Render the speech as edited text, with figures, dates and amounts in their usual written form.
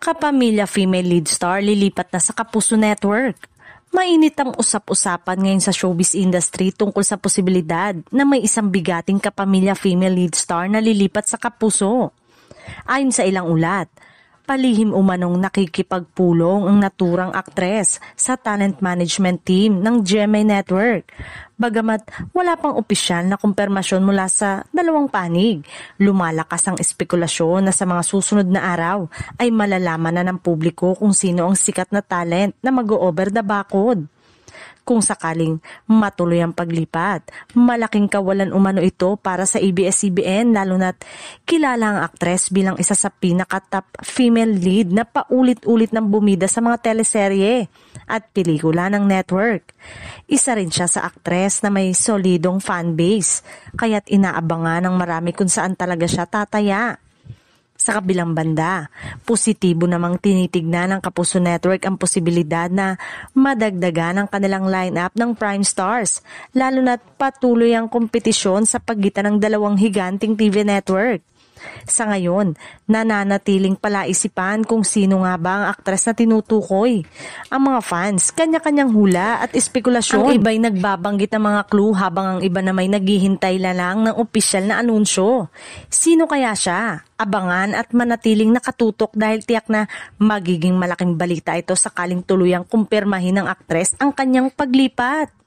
Kapamilya female lead star lilipat na sa Kapuso Network. Mainit ang usap-usapan ngayon sa showbiz industry tungkol sa posibilidad na may isang bigating kapamilya female lead star na lilipat sa Kapuso. Ayon sa ilang ulat, palihim umanong nakikipagpulong ang naturang aktres sa talent management team ng GMA Network. Bagamat wala pang opisyal na kumpirmasyon mula sa dalawang panig, lumalakas ang espekulasyon na sa mga susunod na araw ay malalaman na ng publiko kung sino ang sikat na talent na mag-o-over the bakod. Kung sakaling matuloy ang paglipat, malaking kawalan umano ito para sa ABS-CBN lalo na't kilala ang aktres bilang isa sa pinaka-top female lead na paulit-ulit ng bumida sa mga teleserye at pelikula ng network. Isa rin siya sa aktres na may solidong fanbase, kaya't inaabangan ng marami kung saan talaga siya tataya. Sa kabilang banda, positibo namang tinitignan ng Kapuso Network ang posibilidad na madagdagan ang kanilang lineup ng prime stars, lalo na't patuloy ang kompetisyon sa pagitan ng dalawang higanting TV network. Sa ngayon, nananatiling palaisipan kung sino nga ba ang aktres na tinutukoy. Ang mga fans, kanya-kanyang hula at espekulasyon. Ang iba'y nagbabanggit ng mga clue habang ang iba na may naghihintay lang ng opisyal na anunsyo. Sino kaya siya? Abangan at manatiling nakatutok dahil tiyak na magiging malaking balita ito sakaling tuluyang kumpirmahin ng aktres ang kanyang paglipat.